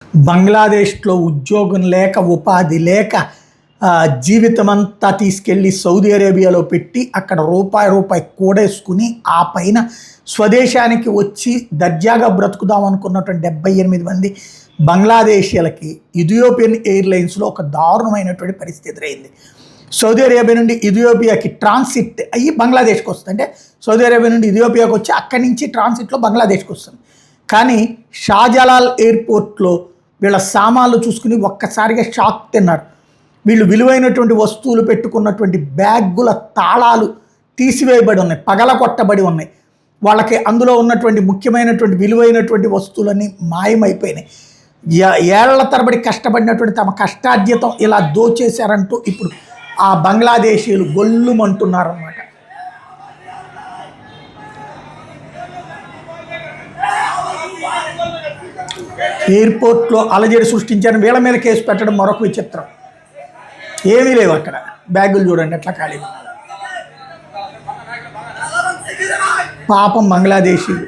బంగ్లాదేశ్లో ఉద్యోగం లేక, ఉపాధి లేక జీవితమంతా తీసుకెళ్ళి సౌదీ అరేబియాలో పెట్టి అక్కడ రూపాయి కూడేసుకుని ఆ పైన స్వదేశానికి వచ్చి దర్జాగా బ్రతుకుదాం అనుకున్నటువంటి 78 మంది బంగ్లాదేశీయులకి ఇథియోపియన్ ఎయిర్లైన్స్లో ఒక దారుణమైనటువంటి పరిస్థితి ఎదురైంది. సౌదీ అరేబియా నుండి ఇథియోపియాకి ట్రాన్సిట్ అయ్యి బంగ్లాదేశ్కి వస్తుంది. అంటే సౌదీ అరేబియా నుండి ఇథియోపియాకి వచ్చి అక్కడి నుంచి ట్రాన్సిట్లో బంగ్లాదేశ్కి వస్తుంది. కానీ షాజలాల్ ఎయిర్పోర్ట్లో వీళ్ళ సామాన్లు చూసుకుని ఒక్కసారిగా షాక్ తిన్నారు. వీళ్ళు విలువైనటువంటి వస్తువులు పెట్టుకున్నటువంటి బ్యాగుల తాళాలు తీసివేయబడి ఉన్నాయి, పగలగొట్టబడి ఉన్నాయి. వాళ్ళకి అందులో ఉన్నటువంటి ముఖ్యమైనటువంటి విలువైనటువంటి వస్తువులన్నీ మాయమైపోయినాయి. ఏళ్ల తరబడి కష్టపడినటువంటి తమ కష్టార్జితం ఇలా దోచేశారంటూ ఇప్పుడు ఆ బంగ్లాదేశీయులు గొల్లుమంటున్నారన్నమాట. ఎయిర్పోర్ట్లో అలజడి సృష్టించారు. వీళ్ళ మీద కేసు పెట్టడం మరొక విచిత్రం. ఏమీ లేవు అక్కడ. బ్యాగులు చూడండి ఎట్లా ఖాళీగా. పాపం బంగ్లాదేశీయులు.